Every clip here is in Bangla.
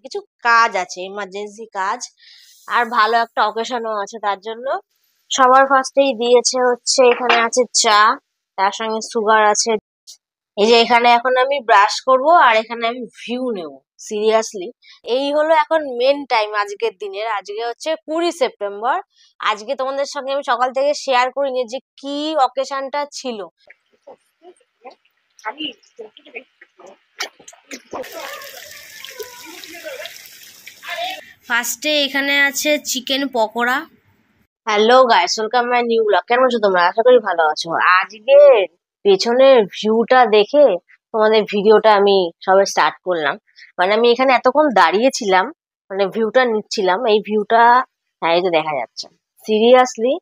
কিছু কাজ আছে, ইমার্জেন্সি কাজ, আর ভালো একটা অকেশনও আছে। তার জন্য সবার ফার্স্টেই দিয়েছে হচ্ছে, এখানে আছে চা, তার সঙ্গে সুগার আছে। এই যে এখানে এখন আমি ব্রাশ করব আর এখানে আমি ভিউ নেব। সিরিয়াসলি এই হলো এখন মেন টাইম আজকের দিনের। আজকে হচ্ছে 20 সেপ্টেম্বর। আজকে তোমাদের সঙ্গে আমি সকাল থেকে শেয়ার করিনি যে কি অকেশনটা ছিল। ফার্স্টে এখানে আছে chicken pakora. Hello guys, welcome my new blog. কেমন আছো তোমরা? আশা করি ভালো আছো। আজকে পেছনের ভিউটা দেখে তোমাদের ভিডিওটা আমি সবে স্টার্ট করলাম। মানে আমি এখানে এতক্ষণ দাঁড়িয়েছিলাম, মানে ভিউটা নিচ্ছিলাম। এই ভিউটা হ্যাঁ, এই যে দেখা যাচ্ছে। সিরিয়াসলি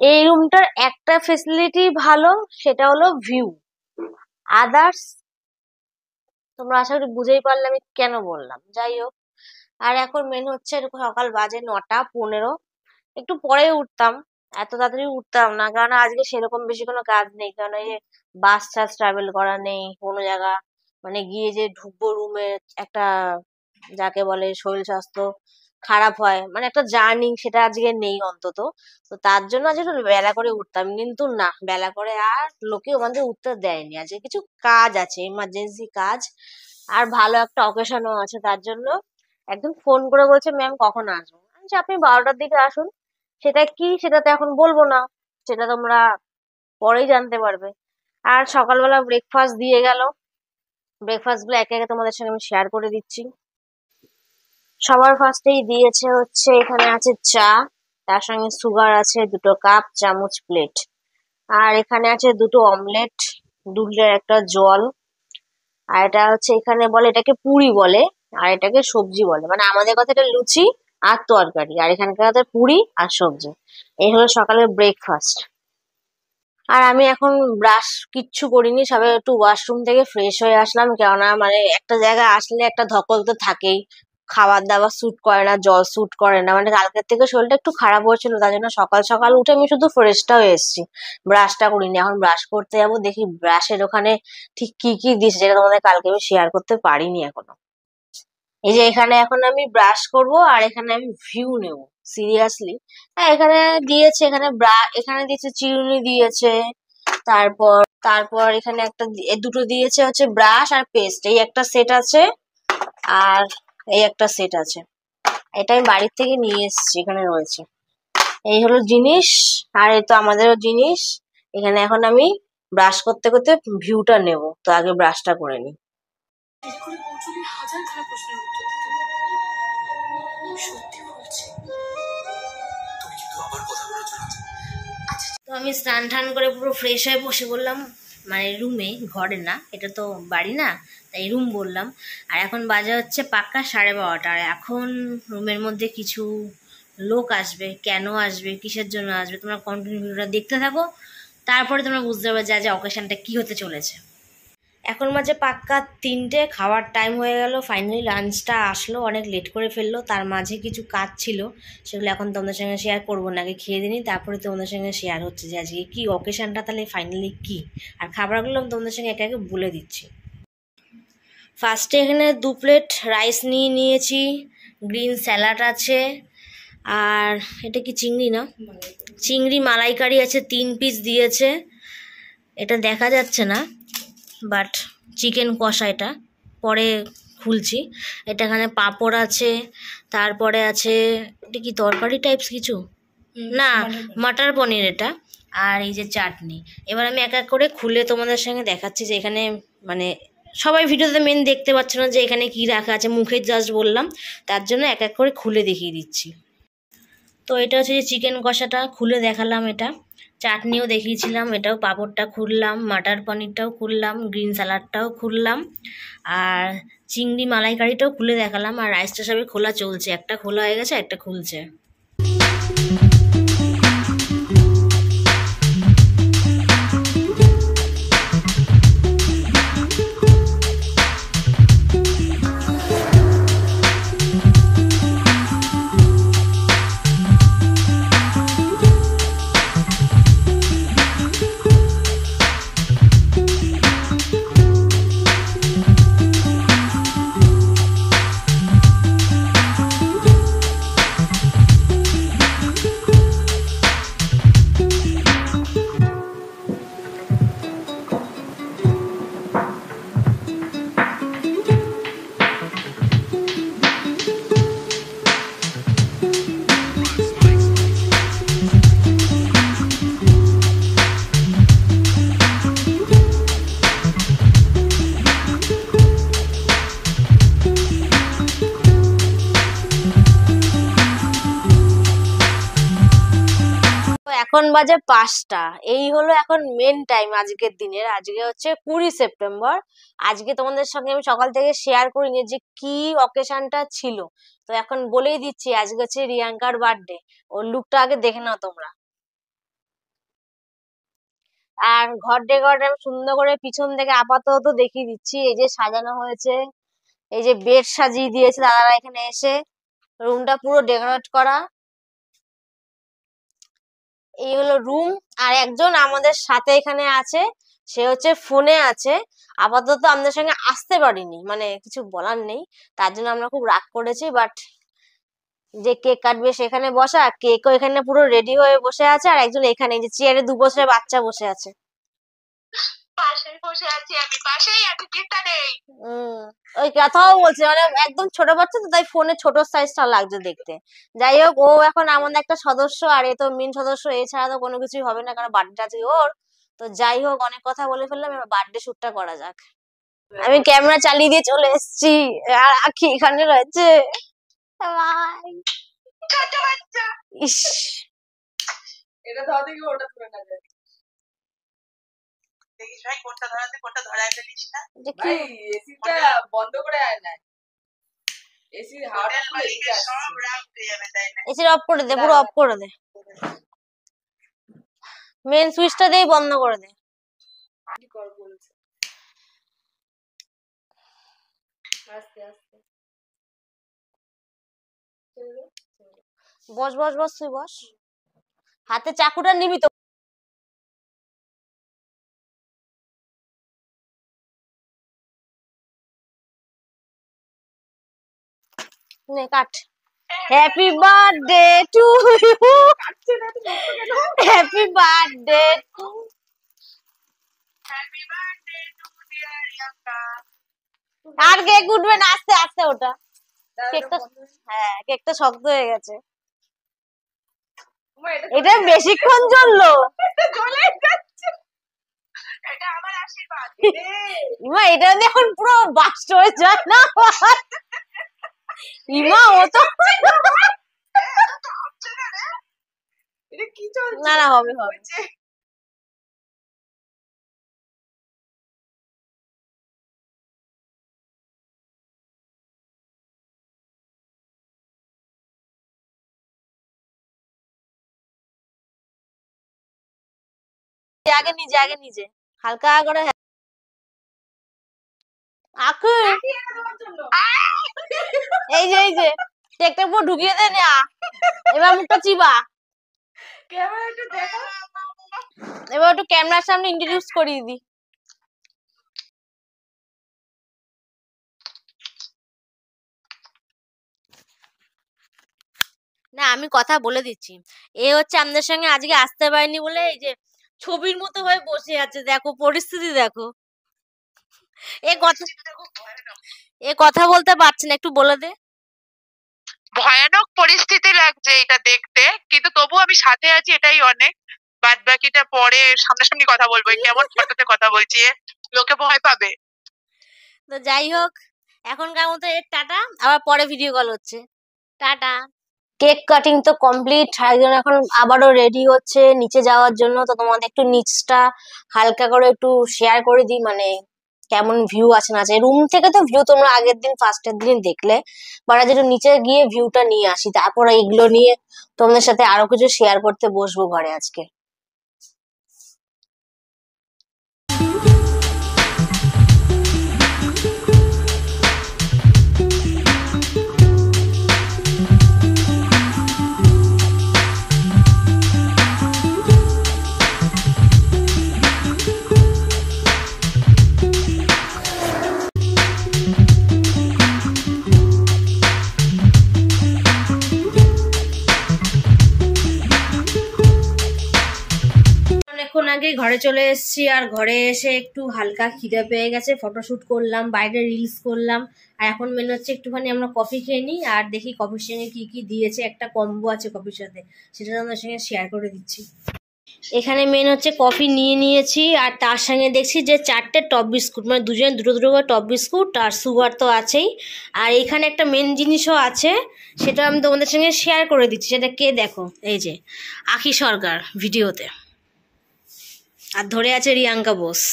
এই রুমটার একটা ফেসিলিটি ভালো, সেটা হলো ভিউ। আদার্স তোমরা আশা করি বুঝেই পারলে আমি কেন বললাম। যাই হোক, আর এখন মেন হচ্ছে সকাল বাজে 9:15। একটু পরে উঠতাম, এত তাড়াতাড়ি উঠতাম না, কারণ আজকে সেরকম বেশি কোনো কাজ নেই। কারণ এই যে বাস টাস ট্রাভেল করা নেই, কোনো জায়গা মানে গিয়ে যে ঢুকবো রুমে, একটা যাকে বলে শরীর স্বাস্থ্য খারাপ হয়, মানে একটা জার্নি, সেটা আজকে নেই অন্তত। তো তার জন্য আজকে একটু বেলা করে উঠতাম, কিন্তু না, বেলা করে আর লোকে আমাদের উঠতে দেয়নি। আজকে কিছু কাজ আছে, ইমার্জেন্সি কাজ, আর ভালো একটা অকেশনও আছে। তার জন্য একদম ফোন করে বলছে, ম্যাম কখন আসবো? আমি বলছি, আপনি 12টার দিকে আসুন। সেটা কি, সেটা তো এখন বলবো না, সেটা তোমরা পরেই জানতে পারবে। আর সকালবেলা ব্রেকফাস্ট দিয়ে গেল। ব্রেকফাস্ট গুলো একে একে তোমাদের সঙ্গে আমি শেয়ার করে দিচ্ছি। সবার ফার্স্টেই দিয়েছে হচ্ছে, এখানে আছে চা, তার সঙ্গে সুগার আছে, 2টো কাপ, চামচ, প্লেট। আর এখানে আছে 2টো অমলেট, 2 লিটার একটা জল। আর এটা হচ্ছে, এখানে বলে এটাকে পুরি বলে, আর এটাকে সবজি বলে। মানে আমাদের কথা এটা লুচি আর তরকারি, আর এখানকার কথা পুরি আর সবজি। এই হলো সকালের ব্রেকফাস্ট। আর আমি এখন ব্রাশ কিচ্ছু করিনি, সবে একটু ওয়াশরুম থেকে ফ্রেশ হয়ে আসলাম। কেননা মানে একটা জায়গায় আসলে একটা ধকল তো থাকেই, খাবার দাবার স্যুট করে না, জল স্যুট করে না। মানে কালকের থেকে শরীরটা একটু খারাপ হয়েছিল, তার জন্য সকাল সকাল উঠে আমি শুধু ফ্রেশটা হয়ে এসেছি, ব্রাশটা করিনি। এখন ব্রাশ করতে যাবো, দেখি ব্রাশের ওখানে ঠিক কি কি দিচ্ছে, যেটা তোমাদের কালকে আমি শেয়ার করতে পারিনি এখনো। এই যে এখানে এখন আমি ব্রাশ করব আর এখানে আমি ভিউ নেব। সিরিয়াসলি হ্যাঁ, এখানে দিয়েছে, এখানে দিয়েছে চিরুনি দিয়েছে। তারপর তারপর এখানে দুটো দিয়েছে হচ্ছে ব্রাশ আর পেস্ট, এই একটা সেট আছে, আর এই একটা সেট আছে। এটা আমি বাড়ির থেকে নিয়ে এসেছি, এখানে রয়েছে। এই হলো জিনিস, আর এই তো আমাদেরও জিনিস। এখানে এখন আমি ব্রাশ করতে করতে ভিউটা নেব, তো আগে ব্রাশটা করে নিই। তো আমি স্নান টান করে পুরো ফ্রেশ হয়ে বসে বললাম, মানে রুমে, ঘরে না, এটা তো বাড়ি না, তাই রুম বললাম। আর এখন বাজে হচ্ছে পাক্কা 12:30। আর এখন রুমের মধ্যে কিছু লোক আসবে। কেন আসবে, কিসের জন্য আসবে, তোমরা কন্টিনিউ ভিডিওটা দেখতে থাকো, তারপরে তোমরা বুঝতে পারবে যে অকেশনটা কি হতে চলেছে। এখন মাঝে পাক্কা 3টে, খাওয়ার টাইম হয়ে গেল। ফাইনালি লাঞ্চটা আসলো, অনেক লেট করে ফেললো। তার মাঝে কিছু কাজ ছিল, সেগুলো এখন তোমাদের সঙ্গে শেয়ার করবো না, আগে খেয়ে দিই, তারপরে তোমাদের সঙ্গে শেয়ার হচ্ছে যে আজকে কি অকেশনটা, তাহলে ফাইনালি কি। আর খাবারগুলো আমি তোমাদের সঙ্গে একে একে বলে দিচ্ছি। ফার্স্টে এখানে 2 প্লেট রাইস নিয়েছি, গ্রিন স্যালাড আছে, আর এটা কি চিংড়ি না, চিংড়ি মালাইকারি আছে, 3 পিস দিয়েছে। এটা দেখা যাচ্ছে না, বাট চিকেন কষা, এটা পরে খুলছি। এটা এখানে পাঁপড় আছে, তারপরে আছে এটা কি তরকারি টাইপস কিছু না, মটর পনির এটা, আর এই যে চাটনি। এবার আমি এক এক করে খুলে তোমাদের সঙ্গে দেখাচ্ছি যে এখানে, মানে সবাই ভিডিওতে মেন দেখতে পাচ্ছ না যে এখানে কি রাখা আছে, মুখে জাস্ট বললাম, তার জন্য এক এক করে খুলে দেখিয়ে দিচ্ছি। তো এটা হচ্ছে যে চিকেন কষাটা খুলে দেখালাম, এটা চাটনিও দেখিয়েছিলাম, এটাও, পাঁপড়টা খুললাম, মাটার পনিরটাও খুললাম, গ্রিন স্যালাডটাও খুললাম, আর চিংড়ি মালাইকারিটাও খুলে দেখালাম। আর রাইসটা সবে খোলা চলছে, একটা খোলা হয়ে গেছে, একটা খুলছে। এখন বাজে 5টা। এই হলো এখন মেন টাইম আজকের দিনের। আজকে হচ্ছে 20 সেপ্টেম্বর। আজকে তোমাদের সঙ্গে আমি সকাল থেকে শেয়ার করিনি যে কি অকেশনটা ছিল। তো এখন বলেই দিচ্ছি, আজকে হচ্ছে রিয়াঙ্কার বার্থডে। ওর লুকটা আগে দেখে নাও তোমরা। আর ঘর ডেকোরেট আমি সুন্দর করে পিছন থেকে আপাতত দেখিয়ে দিচ্ছি। এই যে সাজানো হয়েছে, এই যে বেড সাজিয়ে দিয়েছে দাদারা এখানে এসে, রুমটা পুরো ডেকোরেট করা। এই হলো রুম। আর একজন আমাদের সাথে এখানে আছে, সে হচ্ছে ফোনে আছে। আপাতত আমাদের সঙ্গে আসতে পারিনি, মানে কিছু বলার নেই, তার জন্য আমরা খুব রাগ করেছি। বাট যে কেক কাটবে সেখানে বসা, কেকও এখানে পুরো রেডি হয়ে বসে আছে। আর একজন এখানে যে চেয়ারে 2 বছরের বাচ্চা বসে আছে। ওই কথাও বলছে, মানে একদম ছোট বাচ্চা তো, তাই ফোনে ছোট সাইজটা লাগছে দেখতে। যাই হোক, ও এখন আমাদের একটা সদস্য, আর এ তো মেন সদস্য, এছাড়া তো কোনো কিছুই হবে না, কারণ বার্থডে আছে ওর। তো যাই হোক, অনেক কথা বলে ফেললাম, এবার বার্থডে শুটটা করা যাক। আমি ক্যামেরা চালিয়ে দিয়ে চলে এসেছি, আর আখি এখানে রয়েছে। ইস, এটা ধরা থেকে ওটা ধরে না যায়। দেখিস ভাই কোনটা ধরাতে কোনটা ধরায় ফেলিস না ভাই। এসিটা বন্ধ করে আয় না, এসির হাওয়াটা মালিকের সব রাগ উঠে যাবে, তাই না? এসির অফ করে দে, পুরো অফ করে দে, মেন সুইচটা দিয়ে বন্ধ করে দে। কি কর বলছে, আস্তে আস্তে বস বস বস, তুই বস, হাতে চাকুটা নিবি তো। নে কাট। Happy birthday to you, happy birthday to, happy birthday to dear Riyanka. আর কেক উঠবে না, আস্তে আস্তে ওটা। কেকটা, হ্যাঁ কেকটা শক্ত হয়ে গেছে। এটা বেশিক্ষণ জ্বললো, জ্বলে যাচ্ছে। এটা আমার আশীর্বাদ। ইমা এটা দিয়ে এখন পুরো বাস্ট হয়ে যায় না? ইমা ও তো এটা কি চলছে? না না, হবে হবে। আগে নিজে, আগে নিজে হালকা করে। আখু, এই যে এই যে কেকটা পুরো ঢুকিয়ে দে না, এবার মুখটা চিবা। ক্যামেরাটা দেখো, এবার একটু ক্যামেরার সামনে ইন্ট্রোডিউস করিয়ে দি। না আমি কথা বলে দিচ্ছি, এ হচ্ছে আমাদের সঙ্গে আজকে আসতে পারেনি বলে এই যে ছবির মতো হয়ে বসে আছে, দেখো পরিস্থিতি দেখো। এ কথা বলতে পারছে না, একটু বলে দে। ভয়ানক পরিস্থিতি লাগছে এটা দেখতে, কিন্তু তবু আমি সাথে আছি, এটাই অনেক। বাদ বাকিটা পরে সামনাসামনি কথা বলবো, কেমন ফটোতে কথা বলছি, লোকে ভয় পাবে। তো যাই হোক, এখনকার মতো এর টাটা, আবার পরে ভিডিও কল হচ্ছে, টাটা। কেক কাটিং তো কমপ্লিট, একজন এখন আবারও রেডি হচ্ছে নিচে যাওয়ার জন্য। তো তোমাদের একটু নিচটা হালকা করে একটু শেয়ার করে দিই, মানে কেমন ভিউ আছে না আছে। রুম থেকে তো ভিউ তোমরা আগের দিন ফার্স্টের দিন দেখলে, বাট আজ একটু নিচে গিয়ে ভিউটা নিয়ে আসি, তারপরে এগুলো নিয়ে তোমাদের সাথে আরো কিছু শেয়ার করতে বসবো ঘরে আজকে। অনেকক্ষণ আগে ঘরে চলে এসেছি, আর ঘরে এসে একটু হালকা খিদে পেয়ে গেছে, ফটোশুট করলাম, বাইরে রিলস করলাম। আর এখন মেন হচ্ছে একটুখানি আমরা কফি খেয়ে নিই, আর দেখি কফির সঙ্গে কি কি দিয়েছে। একটা কম্বো আছে কফির সাথে, সেটা আমাদের সঙ্গে শেয়ার করে দিচ্ছি। এখানে মেন হচ্ছে কফি নিয়ে নিয়েছি, আর তার সঙ্গে দেখছি যে 4টে টপ বিস্কুট, মানে দুজনে দুটো দুটো করে টপ বিস্কুট, আর সুগার তো আছেই। আর এখানে একটা মেন জিনিসও আছে, সেটা আমি তোমাদের সঙ্গে শেয়ার করে দিচ্ছি। সেটা কে দেখো, এই যে আখি সরকার ভিডিওতে, আর ধরে আছে রিয়াঙ্কা বোস।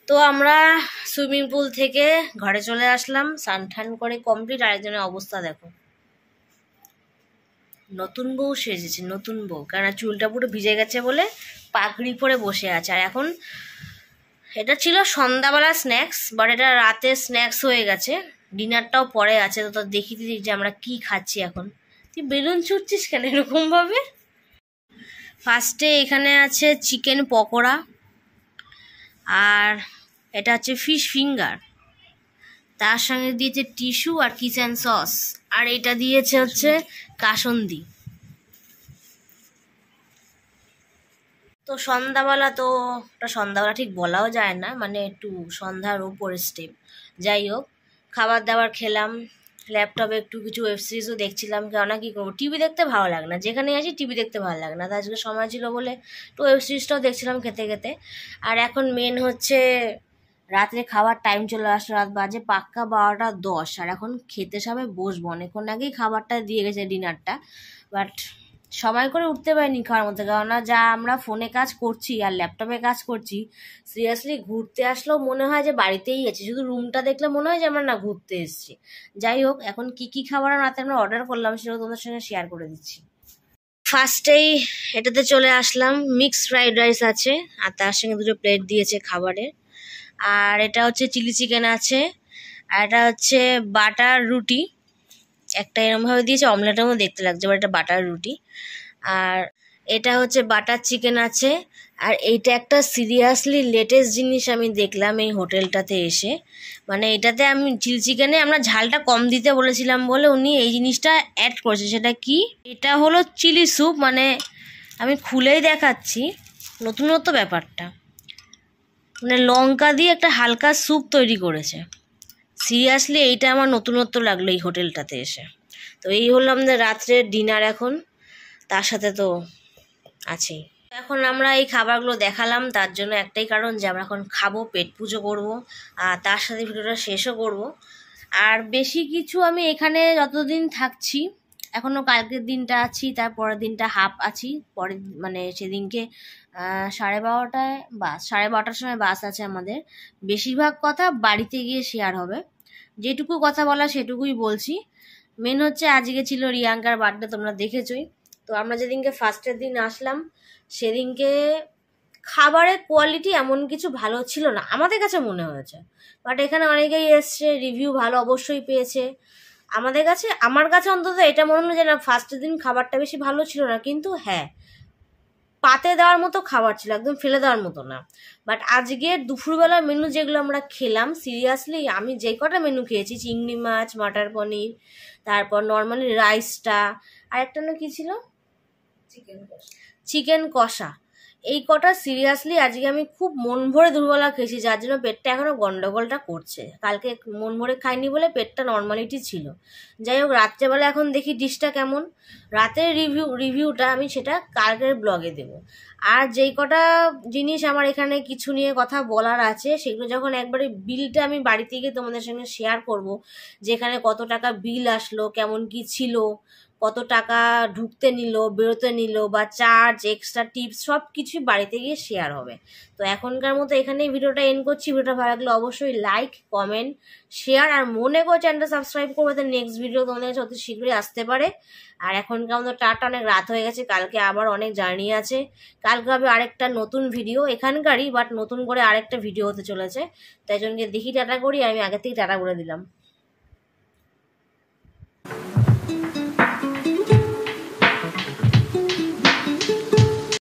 তো আমরা সুইমিং পুল থেকে ঘরে চলে আসলাম, স্নান টান করে কমপ্লিট। আরেকজনের অবস্থা দেখো, নতুন বউ সেজেছে, নতুন বউ, কারণ চুলটা পুরো ভিজে গেছে বলে পাগড়ি পরে বসে আছে। আর এখন এটা ছিল সন্ধ্যাবেলা স্ন্যাক্স, বাট এটা রাতে স্ন্যাক্স হয়ে গেছে, ডিনারটাও পরে আছে। তো দেখি দিদি যে আমরা কি খাচ্ছি এখন। তুই বেলুন ছুটছিস কেন এরকম ভাবে? ফার্স্টে এখানে আছে চিকেন পকোড়া, আর এটা হচ্ছে ফিশ ফিঙ্গার, তার সঙ্গে দিয়েছে টিস্যু আর কিচেন সস, আর এটা দিয়েছে হচ্ছে কাসন্দি। তো সন্ধ্যাবেলা, তো ওটা সন্ধ্যাবেলা ঠিক বলাও যায় না, মানে একটু সন্ধ্যার ওপরে স্টেপ। যাই হোক, খাবার দাবার খেলাম, ল্যাপটপে একটু কিছু ওয়েব সিরিজও দেখছিলাম, কেননা কী করবো, টিভি দেখতে ভালো লাগে না, যেখানে আছি টিভি দেখতে ভালো লাগে না। তো আজকে সময় ছিল বলে একটু ওয়েব সিরিজটাও দেখছিলাম খেতে খেতে। আর এখন মেন হচ্ছে রাত্রে খাবার টাইম চলে আসলো, রাত বাজে পাক্কা 12টা 10, আর এখন খেতে সবাই বসবো। অনেকক্ষণ আগেই খাবারটা দিয়ে গেছে, ডিনারটা, বাট সময় করে উঠতে পারিনি খাওয়ার মধ্যে, কেননা যা আমরা ফোনে কাজ করছি আর ল্যাপটপে কাজ করছি, সিরিয়াসলি ঘুরতে আসলেও মনে হয় যে বাড়িতেই আছি, শুধু রুমটা দেখলে মনে হয় যে আমরা না ঘুরতে এসেছি। যাই হোক, এখন কি কি খাবার রাতে আমরা অর্ডার করলাম সেটা তোমাদের সঙ্গে শেয়ার করে দিচ্ছি। ফার্স্টেই এটাতে চলে আসলাম, মিক্সড ফ্রাইড রাইস আছে, আর তার সঙ্গে দুটো প্লেট দিয়েছে খাবারের। আর এটা হচ্ছে চিলি চিকেন আছে, আর এটা হচ্ছে বাটার রুটি, একটা এরমভাবে দিয়েছে, অমলেটের মতো দেখতে লাগছে, বাট এটা বাটার রুটি। আর এটা হচ্ছে বাটার চিকেন আছে। আর এইটা একটা সিরিয়াসলি লেটেস্ট জিনিস আমি দেখলাম এই হোটেলটাতে এসে, মানে এটাতে আমি চিলি চিকেনে আমরা ঝালটা কম দিতে বলেছিলাম বলে উনি এই জিনিসটা অ্যাড করেছে। সেটা কি, এটা হলো চিলি স্যুপ, মানে আমি খুলেই দেখাচ্ছি নতুনত্ব ব্যাপারটা, মানে লঙ্কা দিয়ে একটা হালকা স্যুপ তৈরি করেছে। সিরিয়াসলি এইটা আমার নতুনত্ব লাগলো এই হোটেলটাতে এসে। তো এই হলো আমাদের রাত্রের ডিনার এখন, তার সাথে তো আছেই। এখন আমরা এই খাবারগুলো দেখালাম তার জন্য একটাই কারণ, যে আমরা এখন খাবো, পেট পুজো করবো, আর তার সাথে ভিডিওটা শেষও করব। আর বেশি কিছু আমি এখানে যতদিন থাকছি, এখনও কালকের দিনটা আছি, তার পরের দিনটা হাফ আছি, পরের মানে সেদিনকে 12:30টায় বাস, 12:30টার সময় বাস আছে আমাদের। বেশিরভাগ কথা বাড়িতে গিয়ে শেয়ার হবে, যেটুকু কথা বলা সেটুকুই বলছি। মেন হচ্ছে আজকে ছিল রিয়াঙ্কার বার্থডে, তোমরা দেখেছই। তো আমরা যেদিনকে ফার্স্টের দিন আসলাম সেদিনকে খাবারের কোয়ালিটি এমন কিছু ভালো ছিল না আমাদের কাছে মনে হয়েছে, বাট এখানে অনেকেই এসছে, রিভিউ ভালো অবশ্যই পেয়েছে। আমার কাছে অন্তত এটা মনে হলো যে না, ফার্স্টের দিন খাবারটা বেশি ভালো ছিল না, কিন্তু হ্যাঁ পাতে দেওয়ার মতো খাবার ছিল, একদম ফেলে দেওয়ার মতো না। বাট আজকের দুপুরবেলার মেনু যেগুলো আমরা খেলাম, সিরিয়াসলি আমি যে কটা মেনু খেয়েছি, চিংড়ি মাছ, মটর পনির, তারপর নর্মালি রাইসটা, আর একটা না কি ছিল, চিকেন কষা, এই কটা সিরিয়াসলি আজকে আমি খুব মন ভরে দুপুরবেলা খেয়েছি, যার জন্য পেটটা এখনো গন্ডগোলটা করছে। কালকে মন ভরে খাইনি বলে পেটটা নর্মালিটি ছিল। যাই হোক, রাত্রেবেলা এখন দেখি ডিশটা কেমন। রাতের রিভিউটা আমি সেটা কালকের ব্লগে দেব। আর যেই কটা জিনিস আমার এখানে কিছু নিয়ে কথা বলার আছে, সেগুলো যখন একবারে বিলটা আমি বাড়িতে গিয়ে তোমাদের সঙ্গে শেয়ার করব, যেখানে কত টাকা বিল আসলো, কেমন কি ছিল, কত টাকা ঢুকতে নিল, বেরোতে নিল, বা চার্জ, এক্সট্রা টিপস, সব কিছুই বাড়িতে গিয়ে শেয়ার হবে। তো এখনকার মতো এখানেই ভিডিওটা এন্ড করছি। ভিডিওটা ভালো লাগলে অবশ্যই লাইক, কমেন্ট, শেয়ার, আর মনে করে চ্যানেলটা সাবস্ক্রাইব করবে, তো নেক্সট ভিডিও তোমাদের কাছে অতি শীঘ্রই আসতে পারে। আর এখনকার মতো টাটা, অনেক রাত হয়ে গেছে, কালকে আবার অনেক জার্নি আছে, কালকে হবে আরেকটা নতুন ভিডিও, এখানকারই বাট নতুন করে আরেকটা ভিডিও হতে চলেছে, তাই জন্য দেখি টাটা করি, আমি আগে থেকে টাটা করে দিলাম।